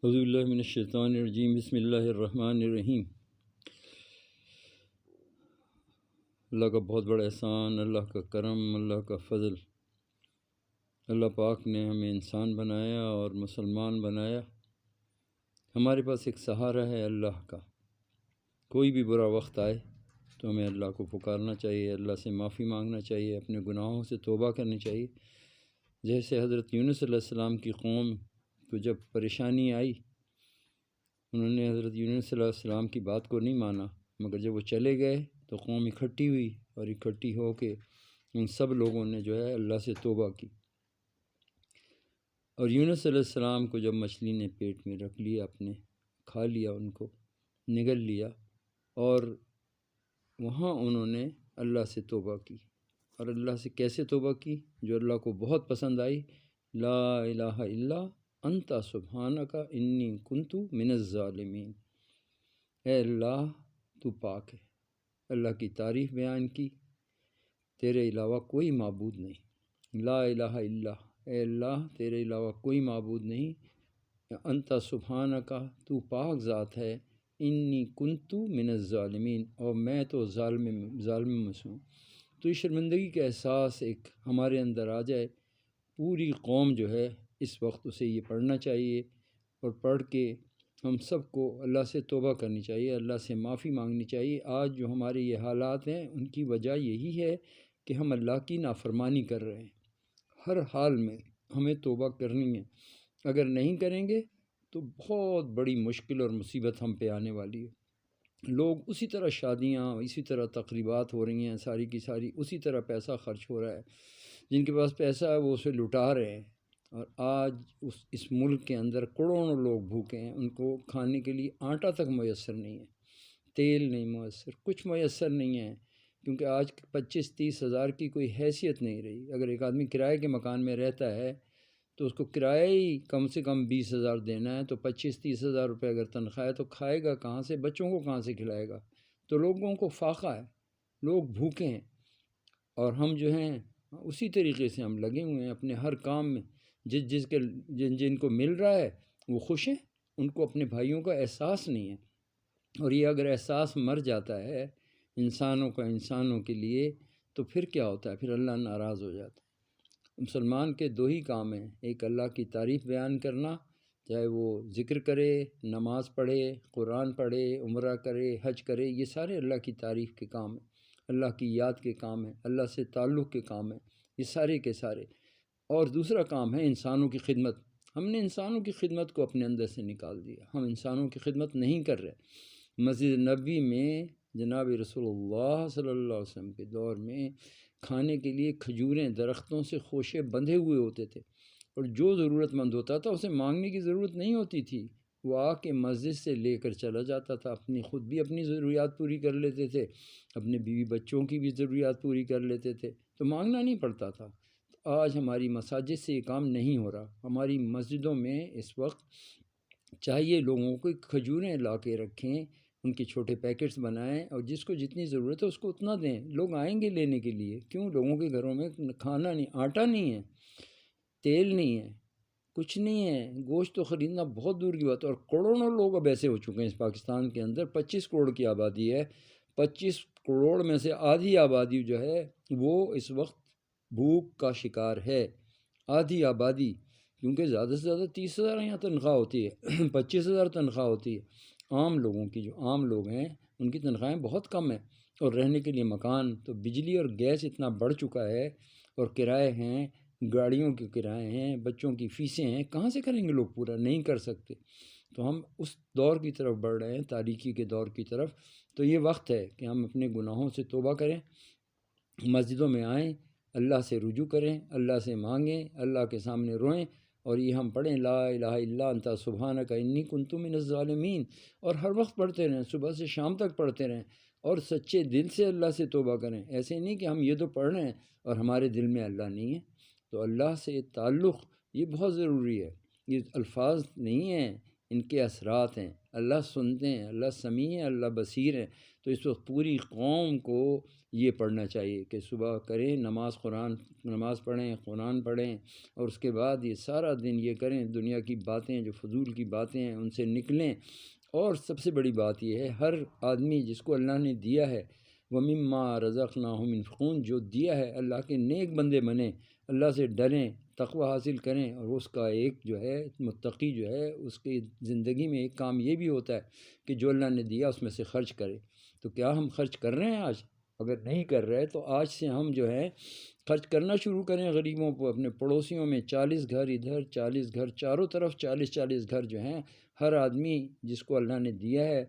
اعوذ باللہ من الشیطان الرجیم، بسم اللہ الرحمن الرحیم۔ اللہ کا بہت بڑا احسان، اللہ کا کرم، اللہ کا فضل۔ اللہ پاک نے ہمیں انسان بنایا اور مسلمان بنایا۔ ہمارے پاس ایک سہارا ہے اللہ کا۔ کوئی بھی برا وقت آئے تو ہمیں اللہ کو پکارنا چاہیے، اللہ سے معافی مانگنا چاہیے، اپنے گناہوں سے توبہ کرنی چاہیے۔ جیسے حضرت یونس علیہ السلام کی قوم کو جب پریشانی آئی، انہوں نے حضرت یونس علیہ السلام کی بات کو نہیں مانا، مگر جب وہ چلے گئے تو قوم اکٹھی ہوئی اور اکٹھی ہو کے ان سب لوگوں نے جو ہے اللہ سے توبہ کی۔ اور یونس علیہ السلام کو جب مچھلی نے پیٹ میں رکھ لیا، اپنے کھا لیا، ان کو نگل لیا، اور وہاں انہوں نے اللہ سے توبہ کی۔ اور اللہ سے کیسے توبہ کی؟ جو اللہ کو بہت پسند آئی، لا الہ الا انت سبحانک انی کنت من الظالمین۔ اے اللہ تو پاک ہے۔ اللہ کی تعریف بیان کی، تیرے علاوہ کوئی معبود نہیں۔ لا الہ الا، اے اللہ تیرے علاوہ کوئی معبود نہیں۔ انت سبحانک، تو پاک ذات ہے۔ انی کنت من الظالمین، اور میں تو ظالم میں ہوں۔ تو اس شرمندگی کا احساس ایک ہمارے اندر آ جائے، پوری قوم جو ہے اس وقت اسے یہ پڑھنا چاہیے، اور پڑھ کے ہم سب کو اللہ سے توبہ کرنی چاہیے، اللہ سے معافی مانگنی چاہیے۔ آج جو ہمارے یہ حالات ہیں ان کی وجہ یہی ہے کہ ہم اللہ کی نافرمانی کر رہے ہیں۔ ہر حال میں ہمیں توبہ کرنی ہے، اگر نہیں کریں گے تو بہت بڑی مشکل اور مصیبت ہم پہ آنے والی ہے۔ لوگ اسی طرح شادیاں، اسی طرح تقریبات ہو رہی ہیں، ساری کی ساری اسی طرح پیسہ خرچ ہو رہا ہے۔ جن کے پاس پیسہ ہے وہ اسے لٹا رہے ہیں، اور آج اس ملک کے اندر کروڑوں لوگ بھوکے ہیں، ان کو کھانے کے لیے آٹا تک میسر نہیں ہے، تیل نہیں میسر، کچھ میسر نہیں ہے، کیونکہ آج 25-30 ہزار کی کوئی حیثیت نہیں رہی۔ اگر ایک آدمی کرائے کے مکان میں رہتا ہے تو اس کو کرایہ ہی کم سے کم 20,000 دینا ہے، تو 25-30 ہزار روپے اگر تنخواہ ہے تو کھائے گا کہاں سے؟ بچوں کو کہاں سے کھلائے گا؟ تو لوگوں کو فاقہ ہے، لوگ بھوکے ہیں، اور ہم جو ہیں اسی طریقے سے ہم لگے ہوئے ہیں اپنے ہر کام میں۔ جن کو مل رہا ہے وہ خوش ہیں، ان کو اپنے بھائیوں کا احساس نہیں ہے۔ اور یہ اگر احساس مر جاتا ہے انسانوں کے لیے، تو پھر کیا ہوتا ہے؟ پھر اللہ ناراض ہو جاتا ہے۔ مسلمان کے دو ہی کام ہیں، ایک اللہ کی تعریف بیان کرنا، چاہے وہ ذکر کرے، نماز پڑھے، قرآن پڑھے، عمرہ کرے، حج کرے، یہ سارے اللہ کی تعریف کے کام ہیں، اللہ کی یاد کے کام ہیں، اللہ سے تعلق کے کام ہیں، یہ سارے کے سارے۔ اور دوسرا کام ہے انسانوں کی خدمت۔ ہم نے انسانوں کی خدمت کو اپنے اندر سے نکال دیا، ہم انسانوں کی خدمت نہیں کر رہے۔ مسجد نبوی میں جناب رسول اللہ صلی اللہ علیہ وسلم کے دور میں کھانے کے لیے کھجوریں درختوں سے خوشے بندھے ہوئے ہوتے تھے، اور جو ضرورت مند ہوتا تھا اسے مانگنے کی ضرورت نہیں ہوتی تھی، وہ آ کے مسجد سے لے کر چلا جاتا تھا، خود بھی اپنی ضروریات پوری کر لیتے تھے، اپنے بیوی بچوں کی بھی ضروریات پوری کر لیتے تھے، تو مانگنا نہیں پڑتا تھا۔ آج ہماری مساجد سے یہ کام نہیں ہو رہا۔ ہماری مسجدوں میں اس وقت چاہیے لوگوں کو کھجوریں لا کے رکھیں، ان کے چھوٹے پیکٹس بنائیں، اور جس کو جتنی ضرورت ہے اس کو اتنا دیں۔ لوگ آئیں گے لینے کے لیے، کیوں؟ لوگوں کے گھروں میں کھانا نہیں، آٹا نہیں ہے، تیل نہیں ہے، کچھ نہیں ہے، گوشت تو خریدنا بہت دور کی بات ہے۔ اور کروڑوں لوگ اب ایسے ہو چکے ہیں اس پاکستان کے اندر، 25 کروڑ کی آبادی ہے، 25 کروڑ میں سے آدھی آبادی جو ہے وہ اس وقت بھوک کا شکار ہے، آدھی آبادی، کیونکہ زیادہ سے زیادہ 30,000 یہاں تنخواہ ہوتی ہے، 25,000 تنخواہ ہوتی ہے۔ عام لوگوں کی، جو عام لوگ ہیں ان کی تنخواہیں بہت کم ہیں، اور رہنے کے لیے مکان، تو بجلی اور گیس اتنا بڑھ چکا ہے، اور کرائے ہیں، گاڑیوں کے کرائے ہیں، بچوں کی فیسیں ہیں، کہاں سے کریں گے لوگ؟ پورا نہیں کر سکتے۔ تو ہم اس دور کی طرف بڑھ رہے ہیں، تاریکی کے دور کی طرف۔ تو یہ وقت ہے کہ ہم اپنے گناہوں سے توبہ کریں، مسجدوں میں آئیں، اللہ سے رجوع کریں، اللہ سے مانگیں، اللہ کے سامنے روئیں، اور یہ ہم پڑھیں لا الہ الا انت سبحانک انی کنت من الظالمین، اور ہر وقت پڑھتے رہیں، صبح سے شام تک پڑھتے رہیں، اور سچے دل سے اللہ سے توبہ کریں۔ ایسے نہیں کہ ہم یہ تو پڑھ رہے ہیں اور ہمارے دل میں اللہ نہیں ہے۔ تو اللہ سے تعلق یہ بہت ضروری ہے، یہ الفاظ نہیں ہیں، ان کے اثرات ہیں۔ اللہ سنتے ہیں، اللہ سمیع ہیں، اللہ بصیر ہیں۔ تو اس وقت پوری قوم کو یہ پڑھنا چاہیے کہ صبح کریں نماز پڑھیں، قرآن پڑھیں، اور اس کے بعد یہ سارا دن یہ کریں، دنیا کی باتیں جو فضول کی باتیں ہیں ان سے نکلیں۔ اور سب سے بڑی بات یہ ہے، ہر آدمی جس کو اللہ نے دیا ہے، وَمِمَّا رَزَقْنَاهُمْ يُنْفِقُونَ، جو دیا ہے اللہ کے نیک بندے بنیں، اللہ سے ڈریں، تقوی حاصل کریں، اور اس کا ایک جو ہے متقی جو ہے اس کی زندگی میں ایک کام یہ بھی ہوتا ہے کہ جو اللہ نے دیا اس میں سے خرچ کرے۔ تو کیا ہم خرچ کر رہے ہیں آج؟ اگر نہیں کر رہے تو آج سے ہم جو ہے خرچ کرنا شروع کریں غریبوں کو، اپنے پڑوسیوں میں 40 گھر ادھر، 40 گھر چاروں طرف، 40 گھر جو ہیں، ہر آدمی جس کو اللہ نے دیا ہے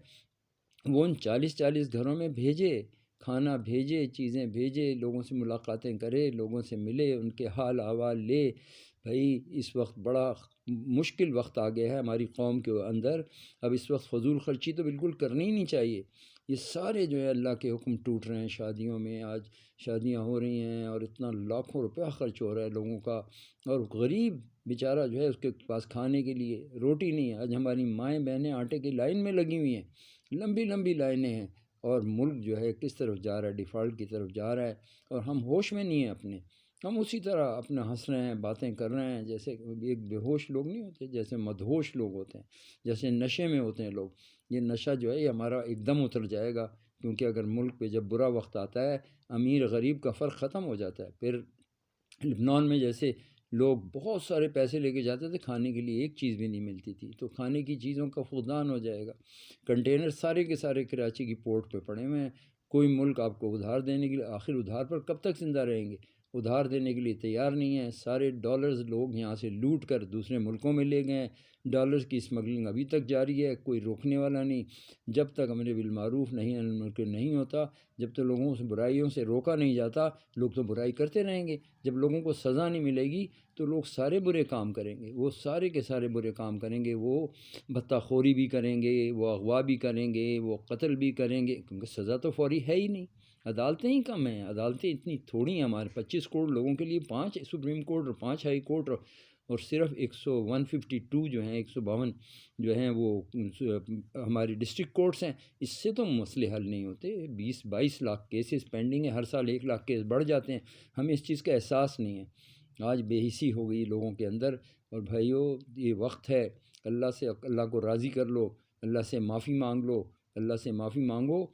وہ ان 40 گھروں میں بھیجے، کھانا بھیجے، چیزیں بھیجے، لوگوں سے ملاقاتیں کرے، لوگوں سے ملے، ان کے حال احوال لے۔ بھائی اس وقت بڑا مشکل وقت آ گیا ہے ہماری قوم کے اندر، اب اس وقت فضول خرچی تو بالکل کرنی ہی نہیں چاہیے۔ یہ سارے جو ہے اللہ کے حکم ٹوٹ رہے ہیں، شادیوں میں آج شادیاں ہو رہی ہیں اور اتنا لاکھوں روپیہ خرچ ہو رہا ہے لوگوں کا، اور غریب بیچارہ جو ہے اس کے پاس کھانے کے لیے روٹی نہیں ہے۔ آج ہماری مائیں بہنیں آٹے کی لائن میں لگی ہوئی ہیں، لمبی لمبی لائنیں ہیں، اور ملک جو ہے کس طرف جا رہا ہے، ڈیفالٹ کی طرف جا رہا ہے، اور ہم ہوش میں نہیں ہیں اپنے۔ ہم اسی طرح اپنا ہنس رہے ہیں، باتیں کر رہے ہیں، جیسے ایک بے ہوش لوگ نہیں ہوتے، جیسے مدہوش لوگ ہوتے ہیں، جیسے نشے میں ہوتے ہیں لوگ۔ یہ نشہ جو ہے یہ ہمارا ایک دم اتر جائے گا، کیونکہ اگر ملک پہ جب برا وقت آتا ہے امیر غریب کا فرق ختم ہو جاتا ہے۔ پھر لبنان میں جیسے لوگ بہت سارے پیسے لے کے جاتے تھے، کھانے کے لیے ایک چیز بھی نہیں ملتی تھی، تو کھانے کی چیزوں کا فقدان ہو جائے گا۔ کنٹینر سارے کے سارے کراچی کی پورٹ پہ پڑے ہوئے ہیں، کوئی ملک آپ کو ادھار دینے کے لیے، آخر ادھار پر کب تک زندہ رہیں گے؟ ادھار دینے کے لیے تیار نہیں ہیں۔ سارے ڈالرز لوگ یہاں سے لوٹ کر دوسرے ملکوں میں لے گئے ہیں، ڈالرز کی اسمگلنگ ابھی تک جاری ہے، کوئی روکنے والا نہیں۔ جب تک امر بالمعروف نہیں عن المنکر نہیں ہوتا، جب تک لوگوں سے برائیوں سے روکا نہیں جاتا، لوگ تو برائی کرتے رہیں گے۔ جب لوگوں کو سزا نہیں ملے گی تو لوگ سارے برے کام کریں گے، وہ سارے کے سارے برے کام کریں گے، وہ بھتہ خوری بھی کریں گے، وہ اغوا بھی کریں گے، وہ قتل بھی کریں گے، کیونکہ سزا تو فوری ہے ہی نہیں۔ عدالتیں ہی کم ہیں، عدالتیں اتنی تھوڑی ہیں ہمارے 25 کروڑ لوگوں کے لیے 5 سپریم کورٹ اور 5 ہائی کورٹ، اور صرف 152 جو ہیں 152 جو ہیں وہ ہماری ڈسٹرکٹ کورٹس ہیں۔ اس سے تو مسئلے حل نہیں ہوتے۔ 20-22 لاکھ کیسز پینڈنگ ہیں، ہر سال 1 لاکھ کیس بڑھ جاتے ہیں، ہمیں اس چیز کا احساس نہیں ہے۔ آج بے حسی ہو گئی لوگوں کے اندر۔ اور بھائیو یہ وقت ہے، اللہ کو راضی کر لو، اللہ سے معافی مانگ لو، اللہ سے معافی مانگو،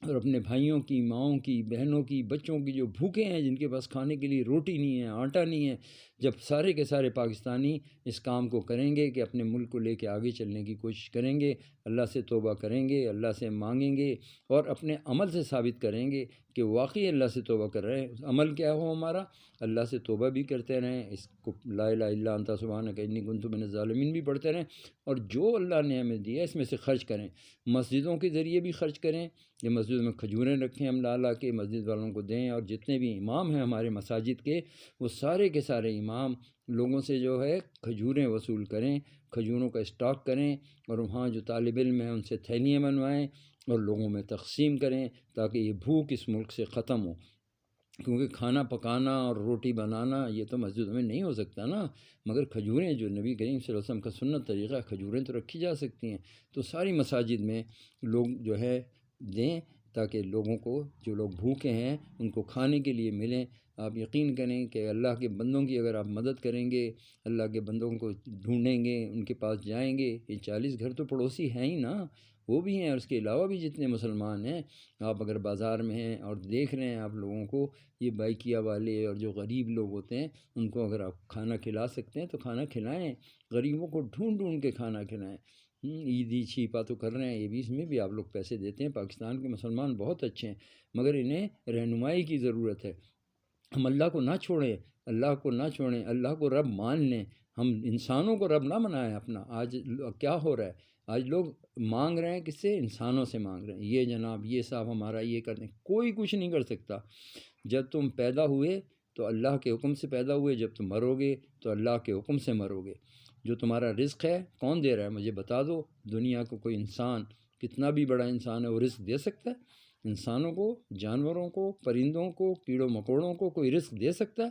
اور اپنے بھائیوں کی، ماؤں کی، بہنوں کی، بچوں کی جو بھوکے ہیں، جن کے پاس کھانے کے لیے روٹی نہیں ہے، آٹا نہیں ہے، جب سارے کے سارے پاکستانی اس کام کو کریں گے کہ اپنے ملک کو لے کے آگے چلنے کی کوشش کریں گے، اللہ سے توبہ کریں گے، اللہ سے مانگیں گے، اور اپنے عمل سے ثابت کریں گے کہ واقعی اللہ سے توبہ کر رہے ہیں۔ عمل کیا ہو ہمارا؟ اللہ سے توبہ بھی کرتے رہیں، اس کو لا الہ الا انت سبحانک انی کنت من الظالمین بھی پڑھتے رہیں، اور جو اللہ نے ہمیں دیا اس میں سے خرچ کریں۔ مسجدوں کے ذریعے بھی خرچ کریں، یہ مسجد میں کھجوریں رکھیں ہم لا کے مسجد والوں کو دیں، اور جتنے بھی امام ہیں ہمارے مساجد کے، وہ سارے کے سارے امام لوگوں سے جو ہے کھجوریں وصول کریں، کھجوروں کا اسٹاک کریں، اور وہاں جو طالب علم ہیں ان سے تھیلیاں بنوائیں اور لوگوں میں تقسیم کریں، تاکہ یہ بھوک اس ملک سے ختم ہو۔ کیونکہ کھانا پکانا اور روٹی بنانا یہ تو مسجد میں نہیں ہو سکتا نا، مگر کھجوریں جو نبی کریم صلی اللہ علیہ وسلم کا سنت طریقہ ہے، کھجوریں تو رکھی جا سکتی ہیں، تو ساری مساجد میں لوگ جو ہے دیں، تاکہ لوگوں کو، جو لوگ بھوکے ہیں ان کو کھانے کے لیے ملیں۔ آپ یقین کریں کہ اللہ کے بندوں کی اگر آپ مدد کریں گے، اللہ کے بندوں کو ڈھونڈیں گے، ان کے پاس جائیں گے، یہ 40 گھر تو پڑوسی ہیں ہی نا، وہ بھی ہیں، اور اس کے علاوہ بھی جتنے مسلمان ہیں، آپ اگر بازار میں ہیں اور دیکھ رہے ہیں آپ لوگوں کو، یہ بائکیا والے اور جو غریب لوگ ہوتے ہیں ان کو اگر آپ کھانا کھلا سکتے ہیں تو کھانا کھلائیں، غریبوں کو ڈھونڈ ڈھونڈ کے کھانا کھلائیں۔ عیدی چھیپا تو کر رہے ہیں، یہ بھی، اس میں بھی آپ لوگ پیسے دیتے ہیں۔ پاکستان کے مسلمان بہت اچھے ہیں، مگر انہیں رہنمائی کی ضرورت ہے۔ ہم اللہ کو نہ چھوڑیں، اللہ کو نہ چھوڑیں، اللہ کو رب مان لیں، ہم انسانوں کو رب نہ بنائیں اپنا۔ آج کیا ہو رہا ہے؟ آج لوگ مانگ رہے ہیں کس سے؟ انسانوں سے مانگ رہے ہیں، یہ جناب، یہ صاحب ہمارا یہ کر دیں۔ کوئی کچھ نہیں کر سکتا۔ جب تم پیدا ہوئے تو اللہ کے حکم سے پیدا ہوئے، جب تم مرو گے تو اللہ کے حکم سے مرو گے۔ جو تمہارا رزق ہے کون دے رہا ہے؟ مجھے بتا دو۔ دنیا کو کوئی انسان، کتنا بھی بڑا انسان ہے، وہ رزق دے سکتا ہے؟ انسانوں کو، جانوروں کو، پرندوں کو، کیڑوں مکوڑوں کو کوئی رزق دے سکتا ہے؟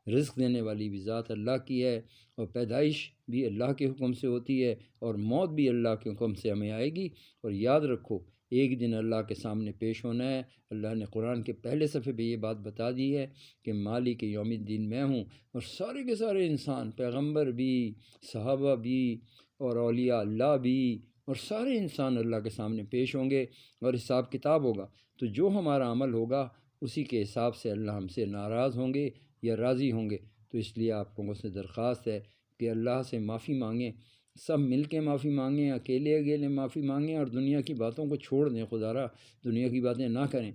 رزق دینے والی بھی ذات اللہ کی ہے، اور پیدائش بھی اللہ کے حکم سے ہوتی ہے، اور موت بھی اللہ کے حکم سے ہمیں آئے گی۔ اور یاد رکھو ایک دن اللہ کے سامنے پیش ہونا ہے۔ اللہ نے قرآن کے پہلے صفحے پہ یہ بات بتا دی ہے کہ مالک یوم الدین میں ہوں، اور سارے کے سارے انسان، پیغمبر بھی، صحابہ بھی، اور اولیاء اللہ بھی، اور سارے انسان اللہ کے سامنے پیش ہوں گے اور حساب کتاب ہوگا۔ تو جو ہمارا عمل ہوگا اسی کے حساب سے اللہ ہم سے ناراض ہوں گے یا راضی ہوں گے۔ تو اس لیے آپ لوگوں سے درخواست ہے کہ اللہ سے معافی مانگیں، سب مل کے معافی مانگیں، اکیلے معافی مانگیں، اور دنیا کی باتوں کو چھوڑ دیں۔ خدا را دنیا کی باتیں نہ کریں۔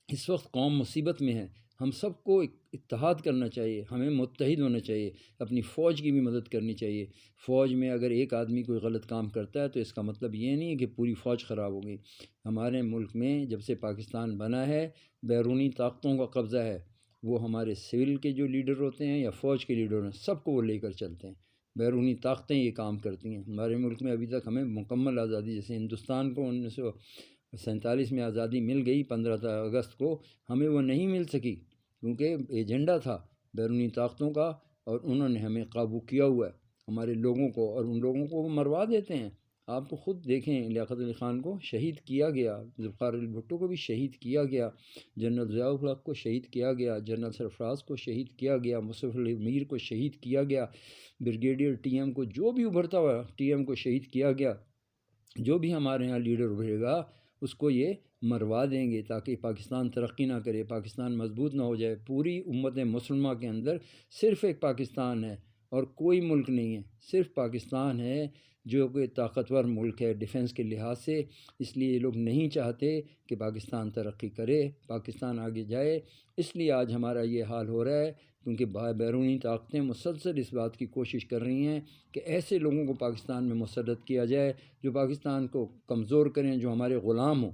اس وقت قوم مصیبت میں ہے، ہم سب کو اتحاد کرنا چاہیے، ہمیں متحد ہونا چاہیے، اپنی فوج کی بھی مدد کرنی چاہیے۔ فوج میں اگر ایک آدمی کوئی غلط کام کرتا ہے تو اس کا مطلب یہ نہیں ہے کہ پوری فوج خراب ہو گئی۔ ہمارے ملک میں جب سے پاکستان بنا ہے بیرونی طاقتوں کا قبضہ ہے، وہ ہمارے سول کے جو لیڈر ہوتے ہیں یا فوج کے لیڈر ہیں سب کو وہ لے کر چلتے ہیں۔ بیرونی طاقتیں یہ کام کرتی ہیں۔ ہمارے ملک میں ابھی تک ہمیں مکمل آزادی، جیسے ہندوستان کو 1947 میں آزادی مل گئی 15 اگست کو، ہمیں وہ نہیں مل سکی کیونکہ ایجنڈا تھا بیرونی طاقتوں کا، اور انہوں نے ہمیں قابو کیا ہوا ہے ہمارے لوگوں کو، اور ان لوگوں کو وہ مروا دیتے ہیں۔ آپ تو خود دیکھیں لیاقت علی خان کو شہید کیا گیا، ذوالفقار علی بھٹو کو بھی شہید کیا گیا، جنرل ضیاء الحق کو شہید کیا گیا، جنرل سرفراز کو شہید کیا گیا، مصطفی علی میر کو شہید کیا گیا، بریگیڈیئر ٹی ایم کو، جو بھی ابھرتا ہوا ٹی ایم کو شہید کیا گیا۔ جو بھی ہمارے ہاں لیڈر ابھرے گا اس کو یہ مروا دیں گے تاکہ پاکستان ترقی نہ کرے، پاکستان مضبوط نہ ہو جائے۔ پوری امت مسلمہ کے اندر صرف ایک پاکستان ہے اور کوئی ملک نہیں ہے، صرف پاکستان ہے جو کہ طاقتور ملک ہے ڈیفنس کے لحاظ سے۔ اس لیے یہ لوگ نہیں چاہتے کہ پاکستان ترقی کرے، پاکستان آگے جائے۔ اس لیے آج ہمارا یہ حال ہو رہا ہے کیونکہ بیرونی طاقتیں مسلسل اس بات کی کوشش کر رہی ہیں کہ ایسے لوگوں کو پاکستان میں مسلط کیا جائے جو پاکستان کو کمزور کریں، جو ہمارے غلام ہوں،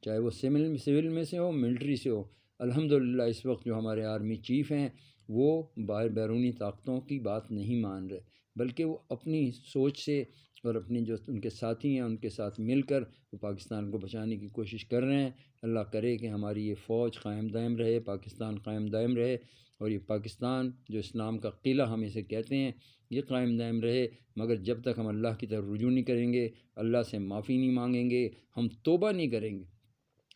چاہے وہ سول میں سے ہو، ملٹری سے ہو۔ الحمدللہ اس وقت جو ہمارے آرمی چیف ہیں وہ بیرونی طاقتوں کی بات نہیں مان رہے، بلکہ وہ اپنی سوچ سے اور اپنی جو ان کے ساتھی ہیں ان کے ساتھ مل کر وہ پاکستان کو بچانے کی کوشش کر رہے ہیں۔ اللہ کرے کہ ہماری یہ فوج قائم دائم رہے، پاکستان قائم دائم رہے، اور یہ پاکستان جو اسلام کا قلعہ ہم اسے کہتے ہیں یہ قائم دائم رہے۔ مگر جب تک ہم اللہ کی طرف رجوع نہیں کریں گے، اللہ سے معافی نہیں مانگیں گے، ہم توبہ نہیں کریں گے،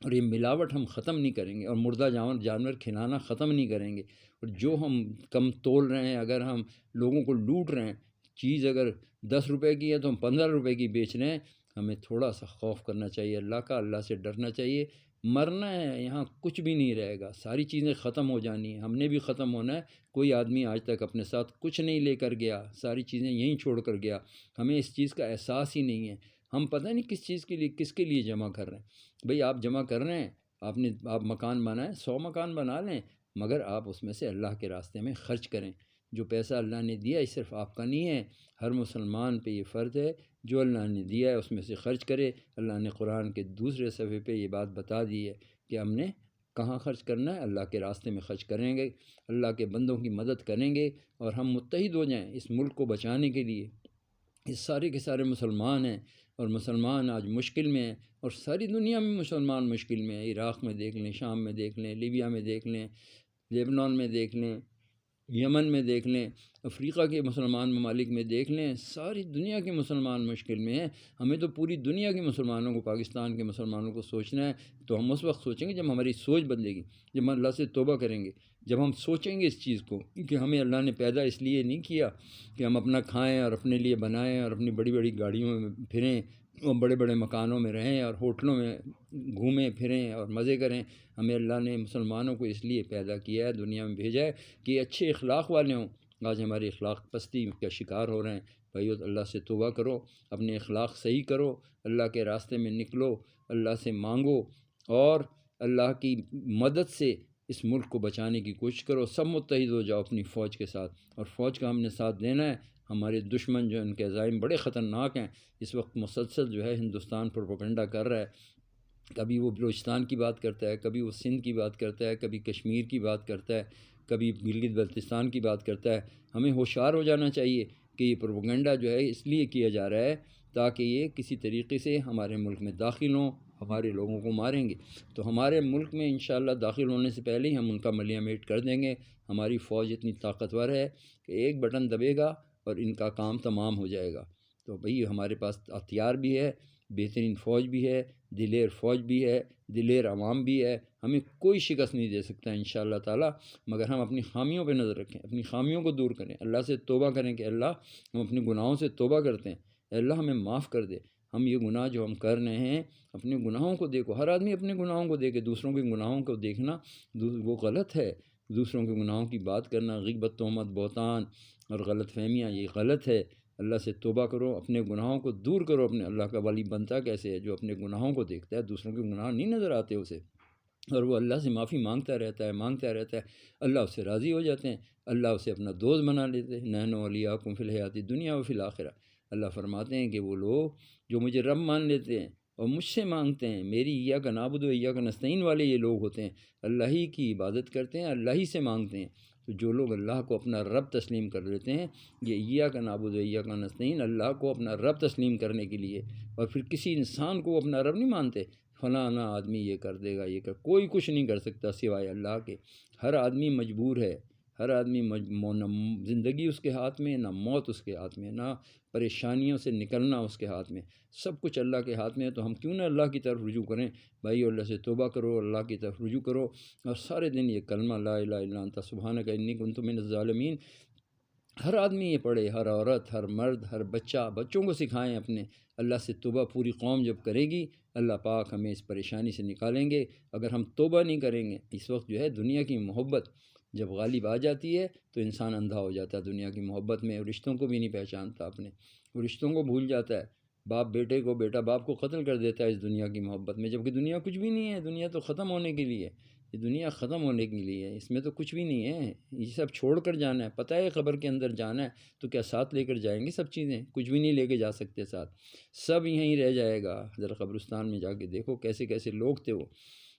اور یہ ملاوٹ ہم ختم نہیں کریں گے، اور مردہ جانور کھلانا ختم نہیں کریں گے، اور جو ہم کم تول رہے ہیں، اگر ہم لوگوں کو لوٹ رہے ہیں، چیز اگر 10 روپے کی ہے تو ہم 15 روپے کی بیچ رہے ہیں، ہمیں تھوڑا سا خوف کرنا چاہیے اللہ کا، اللہ سے ڈرنا چاہیے۔ مرنا ہے، یہاں کچھ بھی نہیں رہے گا، ساری چیزیں ختم ہو جانی ہیں، ہم نے بھی ختم ہونا ہے۔ کوئی آدمی آج تک اپنے ساتھ کچھ نہیں لے کر گیا، ساری چیزیں یہیں چھوڑ کر گیا، ہمیں اس چیز کا احساس ہی نہیں ہے۔ ہم پتہ نہیں کس چیز کے لیے، کس کے لیے جمع کر رہے ہیں۔ بھئی آپ جمع کر رہے ہیں، آپ مکان بنائیں، 100 مکان بنا لیں، مگر آپ اس میں سے اللہ کے راستے میں خرچ کریں۔ جو پیسہ اللہ نے دیا ہے صرف آپ کا نہیں ہے، ہر مسلمان پہ یہ فرض ہے جو اللہ نے دیا ہے اس میں سے خرچ کرے۔ اللہ نے قرآن کے دوسرے صفحے پہ یہ بات بتا دی ہے کہ ہم نے کہاں خرچ کرنا ہے، اللہ کے راستے میں خرچ کریں گے، اللہ کے بندوں کی مدد کریں گے، اور ہم متحد ہو جائیں اس ملک کو بچانے کے لیے۔ اس سارے کے سارے مسلمان ہیں، اور مسلمان آج مشکل میں ہیں، اور ساری دنیا میں مسلمان مشکل میں ہیں۔ عراق میں دیکھ لیں، شام میں دیکھ لیں، لیبیا میں دیکھ لیں، لیبنان میں دیکھ لیں، یمن میں دیکھ لیں، افریقہ کے مسلمان ممالک میں دیکھ لیں، ساری دنیا کے مسلمان مشکل میں ہیں۔ ہمیں تو پوری دنیا کے مسلمانوں کو، پاکستان کے مسلمانوں کو سوچنا ہے۔ تو ہم اس وقت سوچیں گے جب ہماری سوچ بدلے گی، جب ہم اللہ سے توبہ کریں گے، جب ہم سوچیں گے اس چیز کو کہ ہمیں اللہ نے پیدا اس لیے نہیں کیا کہ ہم اپنا کھائیں اور اپنے لیے بنائیں اور اپنی بڑی بڑی گاڑیوں میں پھریں اور بڑے بڑے مکانوں میں رہیں اور ہوٹلوں میں گھومیں پھریں اور مزے کریں۔ ہمیں اللہ نے مسلمانوں کو اس لیے پیدا کیا ہے، دنیا میں بھیجا ہے کہ اچھے اخلاق والے ہوں۔ آج ہمارے اخلاق پستی کا شکار ہو رہے ہیں۔ بھائیو اللہ سے توبہ کرو، اپنے اخلاق صحیح کرو، اللہ کے راستے میں نکلو، اللہ سے مانگو، اور اللہ کی مدد سے اس ملک کو بچانے کی کوشش کرو۔ سب متحد ہو جاؤ اپنی فوج کے ساتھ، اور فوج کا ہم نے ساتھ دینا ہے۔ ہمارے دشمن جو ان کے عزائم بڑے خطرناک ہیں، اس وقت مسلسل جو ہے ہندوستان پروپیگنڈا کر رہا ہے، کبھی وہ بلوچستان کی بات کرتا ہے، کبھی وہ سندھ کی بات کرتا ہے، کبھی کشمیر کی بات کرتا ہے، کبھی گلگت بلتستان کی بات کرتا ہے۔ ہمیں ہوشیار ہو جانا چاہیے کہ یہ پروپیگنڈا جو ہے اس لیے کیا جا رہا ہے تاکہ یہ کسی طریقے سے ہمارے ملک میں داخل ہوں، ہمارے لوگوں کو ماریں گے۔ تو ہمارے ملک میں انشاءاللہ داخل ہونے سے پہلے ہی ہم ان کا ملیہ میٹ کر دیں گے۔ ہماری فوج اتنی طاقتور ہے کہ ایک بٹن دبے گا اور ان کا کام تمام ہو جائے گا۔ تو بھئی ہمارے پاس ہتھیار بھی ہے، بہترین فوج بھی ہے، دلیر فوج بھی ہے، دلیر عوام بھی ہے، ہمیں کوئی شکست نہیں دے سکتا انشاءاللہ تعالی، مگر ہم اپنی خامیوں پہ نظر رکھیں، اپنی خامیوں کو دور کریں، اللہ سے توبہ کریں کہ اللہ ہم اپنے گناہوں سے توبہ کرتے ہیں، اللہ ہمیں معاف کر دے۔ ہم یہ گناہ جو ہم کر رہے ہیں، اپنے گناہوں کو دیکھو، ہر آدمی اپنے گناہوں کو دیکھے، دوسروں کے گناہوں کو دیکھنا وہ غلط ہے۔ دوسروں کے گناہوں کی بات کرنا، غیبت، تہمت، بہتان اور غلط فہمیاں، یہ غلط ہے۔ اللہ سے توبہ کرو، اپنے گناہوں کو دور کرو۔ اپنے اللہ کا ولی بنتا کیسے ہے؟ جو اپنے گناہوں کو دیکھتا ہے، دوسروں کے گناہ نہیں نظر آتے اسے، اور وہ اللہ سے معافی مانگتا رہتا ہے، اللہ اس سے راضی ہو جاتے ہیں، اللہ اسے اپنا دوست بنا لیتے ہیں۔ نحن ولیاکم فی الحیات الدنیا و فی الآخرہ۔ اللہ فرماتے ہیں کہ وہ لوگ جو مجھے رب مان لیتے ہیں اور مجھ سے مانگتے ہیں، میری ایاک نعبد و ایاک نستعین والے یہ لوگ ہوتے ہیں، اللہ ہی کی عبادت کرتے ہیں، اللہ ہی سے مانگتے ہیں۔ تو جو لوگ اللہ کو اپنا رب تسلیم کر لیتے ہیں، یہ ایاک نعبد و ایاک نستعین اللہ کو اپنا رب تسلیم کرنے کے لیے، اور پھر کسی انسان کو اپنا رب نہیں مانتے، فلانا آدمی یہ کر دے گا، کوئی کچھ نہیں کر سکتا سوائے اللہ کے۔ ہر آدمی مجبور ہے، ہر آدمی نہ زندگی اس کے ہاتھ میں، نہ موت اس کے ہاتھ میں، نہ پریشانیوں سے نکلنا اس کے ہاتھ میں، سب کچھ اللہ کے ہاتھ میں ہے۔ تو ہم کیوں نہ اللہ کی طرف رجوع کریں بھائی، اللہ سے توبہ کرو، اللہ کی طرف رجوع کرو، اور سارے دن یہ کلمہ لا الہ الا انت سبحانک انی کنت من الظالمین ہر آدمی یہ پڑھے، ہر عورت، ہر مرد، ہر بچہ، بچوں کو سکھائیں اپنے۔ اللہ سے توبہ پوری قوم جب کرے گی، اللہ پاک ہمیں اس پریشانی سے نکالیں گے۔ اگر ہم توبہ نہیں کریں گے، اس وقت جو ہے دنیا کی محبت جب غالب آ جاتی ہے تو انسان اندھا ہو جاتا ہے دنیا کی محبت میں، رشتوں کو بھی نہیں پہچانتا اپنے، وہ رشتوں کو بھول جاتا ہے۔ باپ بیٹے کو، بیٹا باپ کو قتل کر دیتا ہے اس دنیا کی محبت میں، جبکہ دنیا کچھ بھی نہیں ہے، دنیا تو ختم ہونے کے لیے ہے، یہ دنیا ختم ہونے کے لیے ہے، اس میں تو کچھ بھی نہیں ہے، یہ سب چھوڑ کر جانا ہے۔ پتہ ہے قبر کے اندر جانا ہے تو کیا ساتھ لے کر جائیں گے؟ سب چیزیں کچھ بھی نہیں لے کے جا سکتے ساتھ، سب یہیں رہ جائے گا۔ ذرا قبرستان میں جا کے دیکھو کیسے کیسے لوگ تھے، وہ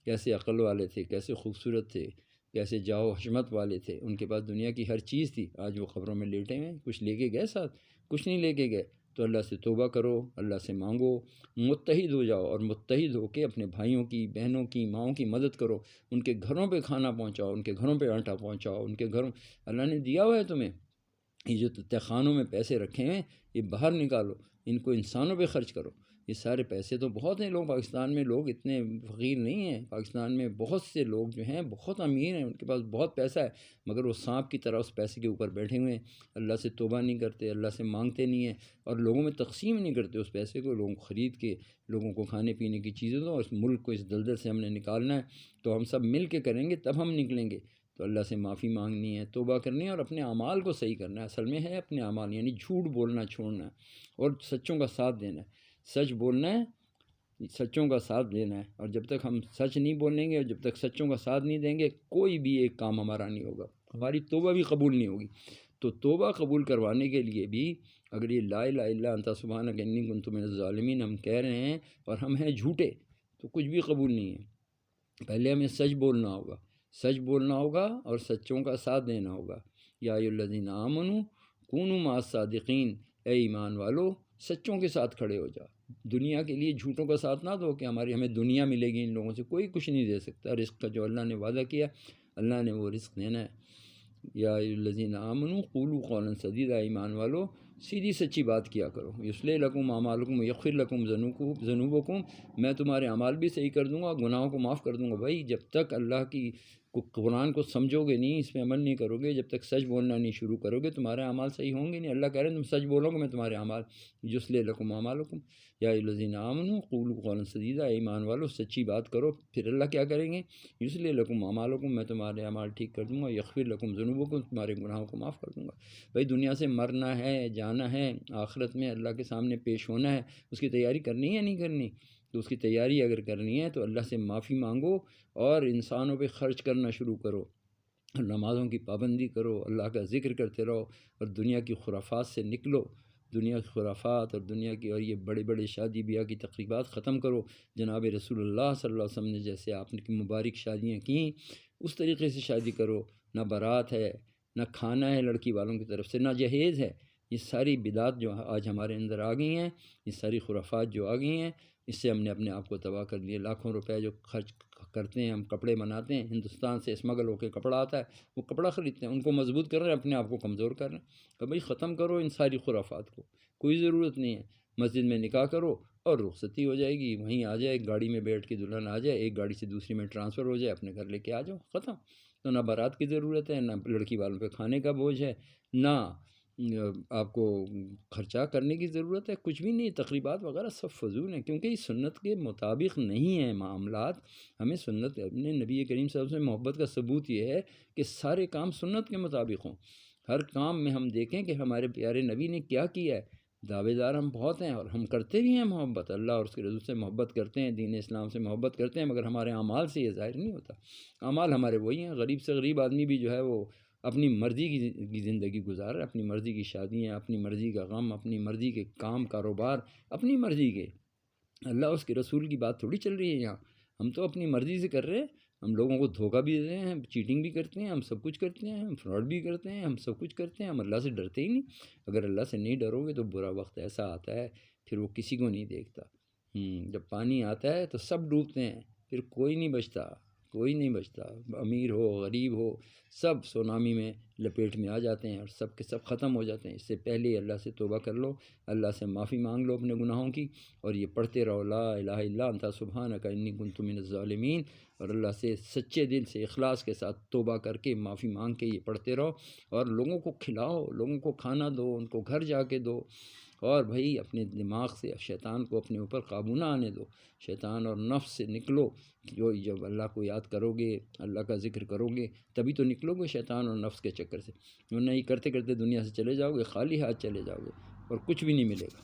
کیسے عقل والے تھے، کیسے خوبصورت تھے، کیسے جاؤ حشمت والے تھے، ان کے پاس دنیا کی ہر چیز تھی، آج وہ قبروں میں لیٹے ہوئے، کچھ لے کے گئے ساتھ؟ کچھ نہیں لے کے گئے۔ تو اللہ سے توبہ کرو، اللہ سے مانگو، متحد ہو جاؤ، اور متحد ہو کے اپنے بھائیوں کی، بہنوں کی، ماؤں کی مدد کرو، ان کے گھروں پہ کھانا پہنچاؤ، ان کے گھروں پہ آٹا پہنچاؤ، ان کے گھروں، اللہ نے دیا ہوا ہے تمہیں، یہ جو تہخانوں میں پیسے رکھے ہیں یہ باہر نکالو، ان کو انسانوں پہ خرچ کرو۔ یہ سارے پیسے تو بہت ہیں، لوگ پاکستان میں لوگ اتنے فقیر نہیں ہیں، پاکستان میں بہت سے لوگ جو ہیں بہت امیر ہیں، ان کے پاس بہت پیسہ ہے، مگر وہ سانپ کی طرح اس پیسے کے اوپر بیٹھے ہوئے ہیں، اللہ سے توبہ نہیں کرتے، اللہ سے مانگتے نہیں ہیں، اور لوگوں میں تقسیم نہیں کرتے اس پیسے کو، لوگوں کو خرید کے لوگوں کو کھانے پینے کی چیزیں دو، اور اس ملک کو اس دلدل سے ہم نے نکالنا ہے، تو ہم سب مل کے کریں گے تب ہم نکلیں گے۔ تو اللہ سے معافی مانگنی ہے، توبہ کرنی ہے، اور اپنے اعمال کو صحیح کرنا ہے۔ اصل میں ہے اپنے اعمال، یعنی جھوٹ بولنا چھوڑنا ہے اور سچوں کا ساتھ دینا ہے، سچ بولنا ہے، سچوں کا ساتھ دینا ہے، اور جب تک ہم سچ نہیں بولیں گے اور جب تک سچوں کا ساتھ نہیں دیں گے، کوئی بھی ایک کام ہمارا نہیں ہوگا، ہماری توبہ بھی قبول نہیں ہوگی۔ تو توبہ قبول کروانے کے لیے بھی اگر یہ لا الہ الا انت سبحانک انی کنت من الظالمین ہم کہہ رہے ہیں اور ہم ہیں جھوٹے، تو کچھ بھی قبول نہیں ہے۔ پہلے ہمیں سچ بولنا ہوگا، سچ بولنا ہوگا اور سچوں کا ساتھ دینا ہوگا۔ یا ایھا الذین آمنوا کونوا مع الصادقین، اے ایمان والو سچوں کے ساتھ کھڑے ہو جاؤ، دنیا کے لیے جھوٹوں کا ساتھ نہ دو کہ ہمیں دنیا ملے گی، ان لوگوں سے کوئی کچھ نہیں دے سکتا۔ رزق کا جو اللہ نے وعدہ کیا، اللہ نے وہ رزق دینا ہے۔ یا ایھا الذین آمنوا قولوا قولا سدیدا، ایمان والو سیدھی سچی بات کیا کرو۔ یصلح لکم اعمالکم ویغفر لکم ذنوبکم، میں تمہارے اعمال بھی صحیح کر دوں گا، گناہوں کو معاف کر دوں گا۔ بھائی جب تک اللہ کی قرآن کو سمجھو گے نہیں، اس پہ عمل نہیں کرو گے، جب تک سچ بولنا نہیں شروع کرو گے، تمہارے اعمال صحیح ہوں گے نہیں۔ اللہ کہہ رہے ہیں تم سچ بولو گے، میں تمہارے اعمال، یصلح لکم اعمالکم یا ایھا الذین آمنوا قولوا قولا سدیدا، ایمان والو سچی بات کرو، پھر اللہ کیا کریں گے؟ یصلح لکم اعمالکم، میں تمہارے اعمال ٹھیک کر دوں گا، یغفر لکم ذنوبکم، تمہارے گناہوں کو معاف کر دوں گا۔ بھائی دنیا سے مرنا ہے، جانا ہے، آخرت میں اللہ کے سامنے پیش ہونا ہے، اس کی تیاری کرنی ہے یا نہیں کرنی؟ تو اس کی تیاری اگر کرنی ہے تو اللہ سے معافی مانگو اور انسانوں پہ خرچ کرنا شروع کرو، نمازوں کی پابندی کرو، اللہ کا ذکر کرتے رہو، اور دنیا کی خرافات سے نکلو، دنیا کی خرافات اور دنیا کی اور یہ بڑے بڑے شادی بیاہ کی تقریبات ختم کرو۔ جناب رسول اللہ صلی اللہ علیہ وسلم نے جیسے آپ نے مبارک شادیاں کیں اس طریقے سے شادی کرو، نہ بارات ہے، نہ کھانا ہے لڑکی والوں کی طرف سے، نہ جہیز ہے، یہ ساری بدعات جو آج ہمارے اندر آ گئی ہیں، یہ ساری خرافات جو آ گئی ہیں، اس سے ہم نے اپنے آپ کو تباہ کر لیا۔ لاکھوں روپے جو خرچ کرتے ہیں، ہم کپڑے بناتے ہیں، ہندوستان سے اسمگل ہو کے کپڑا آتا ہے، وہ کپڑا خریدتے ہیں، ان کو مضبوط کر رہے ہیں، اپنے آپ کو کمزور کر رہے ہیں۔ کہ بھائی ختم کرو ان ساری خرافات کو، کوئی ضرورت نہیں ہے۔ مسجد میں نکاح کرو اور رخصتی ہو جائے گی، وہیں آ جائے، ایک گاڑی میں بیٹھ کے دلہن آ جائے، ایک گاڑی سے دوسری میں ٹرانسفر ہو جائے، اپنے گھر لے کے آ جاؤ، ختم۔ تو نہ بارات کی ضرورت ہے، نہ لڑکی والوں پہ کھانے کا بوجھ ہے، نہ آپ کو خرچہ کرنے کی ضرورت ہے، کچھ بھی نہیں۔ تقریبات وغیرہ سب فضول ہیں، کیونکہ یہ سنت کے مطابق نہیں ہیں معاملات۔ ہمیں سنت، اپنے نبی کریم صلی اللہ علیہ وسلم سے محبت کا ثبوت یہ ہے کہ سارے کام سنت کے مطابق ہوں۔ ہر کام میں ہم دیکھیں کہ ہمارے پیارے نبی نے کیا کیا ہے۔ دعوے دار ہم بہت ہیں اور ہم کرتے بھی ہیں محبت، اللہ اور اس کے رسول سے محبت کرتے ہیں، دین اسلام سے محبت کرتے ہیں، مگر ہمارے اعمال سے یہ ظاہر نہیں ہوتا۔ اعمال ہمارے وہی ہیں۔ غریب سے غریب آدمی بھی جو ہے وہ اپنی مرضی کی زندگی گزار رہا ہے، اپنی مرضی کی شادیاں، اپنی مرضی کا غم، اپنی مرضی کے کام کاروبار، اپنی مرضی کے۔ اللہ اس کے رسول کی بات تھوڑی چل رہی ہے یہاں۔ ہم تو اپنی مرضی سے کر رہے ہیں، ہم لوگوں کو دھوکہ بھی دے رہے ہیں، چیٹنگ بھی کرتے ہیں، ہم سب کچھ کرتے ہیں، ہم فراڈ بھی کرتے ہیں، ہم سب کچھ کرتے ہیں، ہم اللہ سے ڈرتے ہی نہیں۔ اگر اللہ سے نہیں ڈرو گے تو برا وقت ایسا آتا ہے پھر وہ کسی کو نہیں دیکھتا۔ جب پانی آتا ہے تو سب ڈوبتے ہیں، پھر کوئی نہیں بچتا، کوئی نہیں بچتا، امیر ہو غریب ہو سب سونامی میں لپیٹ میں آ جاتے ہیں اور سب کے سب ختم ہو جاتے ہیں۔ اس سے پہلے اللہ سے توبہ کر لو، اللہ سے معافی مانگ لو اپنے گناہوں کی، اور یہ پڑھتے رہو لا الہ الا انت سبحانک انی کنت من الظالمین، اور اللہ سے سچے دل سے اخلاص کے ساتھ توبہ کر کے معافی مانگ کے یہ پڑھتے رہو، اور لوگوں کو کھلاؤ، لوگوں کو کھانا دو، ان کو گھر جا کے دو، اور بھائی اپنے دماغ سے شیطان کو اپنے اوپر قابو نہ آنے دو، شیطان اور نفس سے نکلو۔ جب اللہ کو یاد کرو گے، اللہ کا ذکر کرو گے، تبھی تو نکلو گے شیطان اور نفس کے چکر سے، ورنہ یہ کرتے کرتے دنیا سے چلے جاؤ گے، خالی ہاتھ چلے جاؤ گے اور کچھ بھی نہیں ملے گا۔